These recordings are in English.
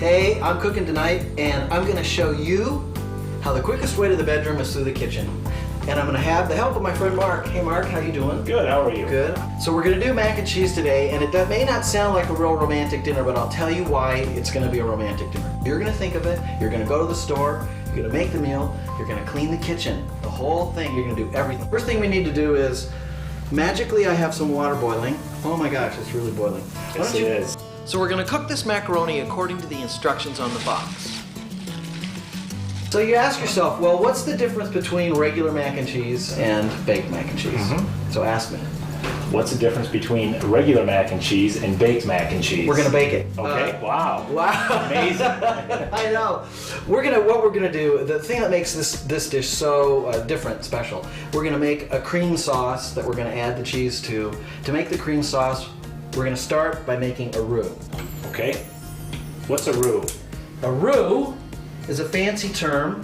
Hey, I'm cooking tonight and I'm gonna show you how the quickest way to the bedroom is through the kitchen. And I'm gonna have the help of my friend Mark. Hey Mark, how you doing? Good, how are you? Good. So we're gonna do mac and cheese today, and it may not sound like a real romantic dinner, but I'll tell you why it's gonna be a romantic dinner. You're gonna think of it, you're gonna go to the store, you're gonna make the meal, you're gonna clean the kitchen, the whole thing, you're gonna do everything. First thing we need to do is, magically I have some water boiling. Oh my gosh, it's really boiling. Yes, it is. So we're gonna cook this macaroni according to the instructions on the box. So you ask yourself, well, what's the difference between regular mac and cheese and baked mac and cheese? So ask me. What's the difference between regular mac and cheese and baked mac and cheese? We're gonna bake it. Okay, wow. Wow. Amazing. I know. What we're gonna do, the thing that makes this dish so different, special, we're gonna make a cream sauce that we're gonna add the cheese to. To make the cream sauce, we're gonna start by making a roux. Okay. What's a roux? A roux is a fancy term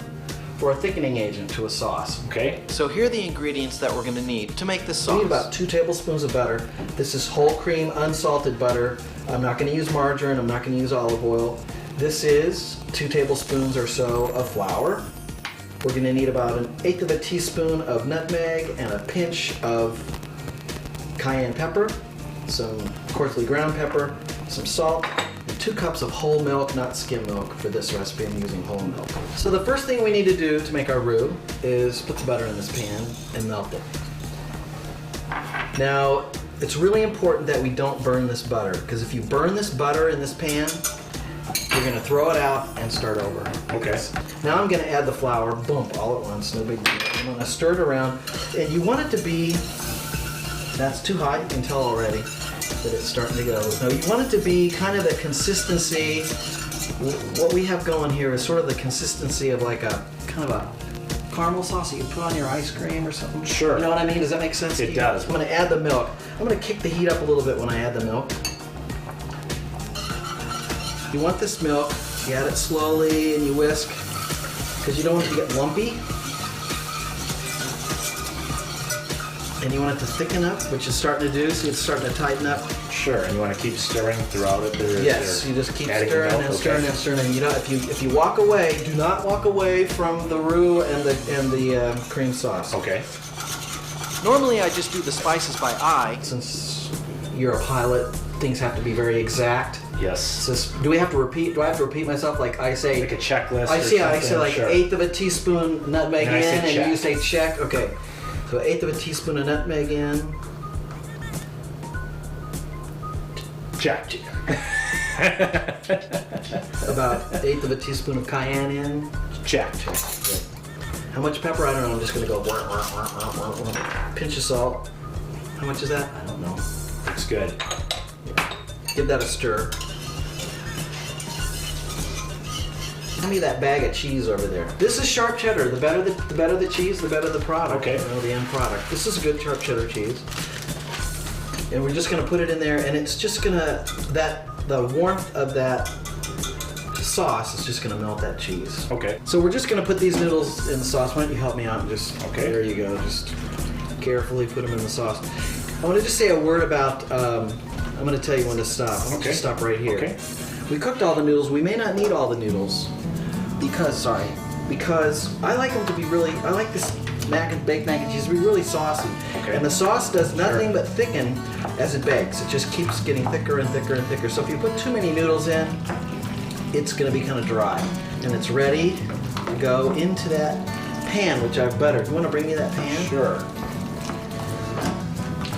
for a thickening agent to a sauce. Okay. So here are the ingredients that we're going to need to make this sauce. We We need about 2 tablespoons of butter. This is whole cream, unsalted butter. I'm not going to use margarine. I'm not going to use olive oil. This is 2 tablespoons or so of flour. We're going to need about 1/8 of a teaspoon of nutmeg and a pinch of cayenne pepper, some coarsely ground pepper, some salt, and 2 cups of whole milk, not skim milk. For this recipe, I'm using whole milk. So the first thing we need to do to make our roux is put the butter in this pan and melt it. Now, it's really important that we don't burn this butter, because if you burn this butter in this pan, you're gonna throw it out and start over. Okay. Now I'm gonna add the flour, boom, all at once, no big deal. I'm gonna stir it around, and you want it to be, that's too hot, you can tell already that it's starting to go. Now you want it to be kind of the consistency, what we have going here is sort of the consistency of like a, kind of a caramel sauce you can put on your ice cream or something. Sure. You know what I mean? Does that make sense to you? It does. I'm gonna add the milk. I'm gonna kick the heat up a little bit when I add the milk. You want this milk, you add it slowly and you whisk, because you don't want it to get lumpy. And you want it to thicken up, which it's starting to do, see it's starting to tighten up. Sure, and you want to keep stirring throughout it? Yes, you just keep adding stirring milk? and stirring and stirring. And you know, if you walk away, do not walk away from the roux and the cream sauce. Okay. Normally I just do the spices by eye. Since you're a pilot, things have to be very exact. Yes. So do we have to repeat? Do I have to repeat myself? Like I say, Like a checklist. I say like sure. 1/8 of a teaspoon nutmeg in, And I say and check. you say check. Okay. So 1/8 of a teaspoon of nutmeg in. Check. About 1/8 of a teaspoon of cayenne in. Check. How much pepper? I don't know. I'm just gonna go wah, wah, wah, wah, wah, wah. Pinch of salt. How much is that? I don't know. Looks good. Give that a stir. Hand me that bag of cheese over there. This is sharp cheddar. The better the cheese, the better the product. Okay. You know, the end product. This is good sharp cheddar cheese. And we're just gonna put it in there, and it's just gonna, the warmth of that sauce is just gonna melt that cheese. Okay. So we're just gonna put these noodles in the sauce. Why don't you help me out and just, Okay. There you go. Just carefully put them in the sauce. I want to just say a word about, I'm gonna tell you when to stop. I'm Okay. gonna stop right here. Okay. We cooked all the noodles. We may not need all the noodles because I like them to be really, I like this baked mac and cheese to be really saucy. Okay. And the sauce does nothing but thicken as it bakes. It just keeps getting thicker and thicker and thicker. So if you put too many noodles in, it's gonna be kind of dry. And it's ready to go into that pan, which I've buttered. You wanna bring me that pan? Sure.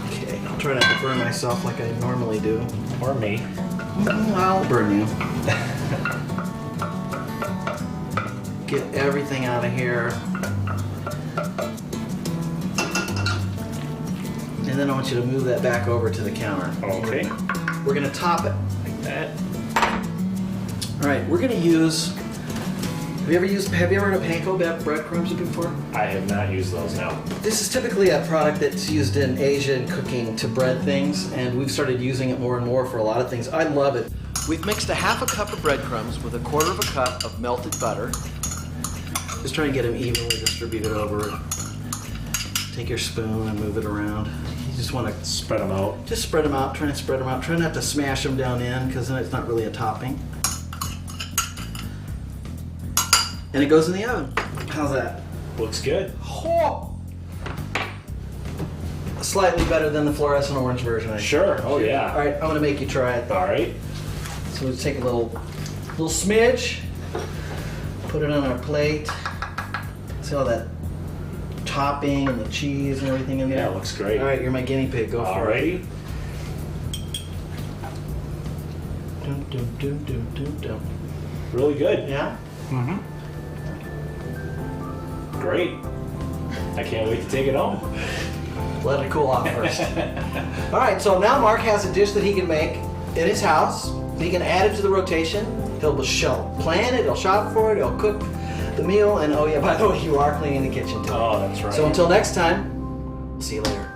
Okay, I'll try not to burn myself like I normally do. Or me. I'll burn you. Get everything out of here. And then I want you to move that back over to the counter. Okay. We're gonna top it. Like that. All right, we're gonna use, have you ever heard of panko breadcrumbs before? I have not used those now. This is typically a product that's used in Asia in cooking to bread things, and we've started using it more and more for a lot of things. I love it. We've mixed 1/2 cup of breadcrumbs with 1/4 cup of melted butter. Just try and get them evenly distributed over it. Take your spoon and move it around. You just want to Spread them out. just spread them out. Try and spread them out. Try not to smash them down in, because then it's not really a topping. And it goes in the oven. How's that? Looks good. Oh. Slightly better than the fluorescent orange version. Sure. Oh yeah. All right, I'm gonna make you try it. All right. So we'll take a little smidge, put it on our plate. See all that topping and the cheese and everything in there? Yeah, looks great. All right, you're my guinea pig. Go for it. Alrighty. Dum, dum, dum, dum, dum, dum. Really good. Yeah? Mm-hmm. Great. I can't wait to take it home. Let it cool off first. All right, so now Mark has a dish that he can make in his house. He can add it to the rotation. He'll plan it, he'll shop for it, he'll cook the meal, and oh yeah, by the way, you are cleaning the kitchen too. Oh, that's right. So until next time, see you later.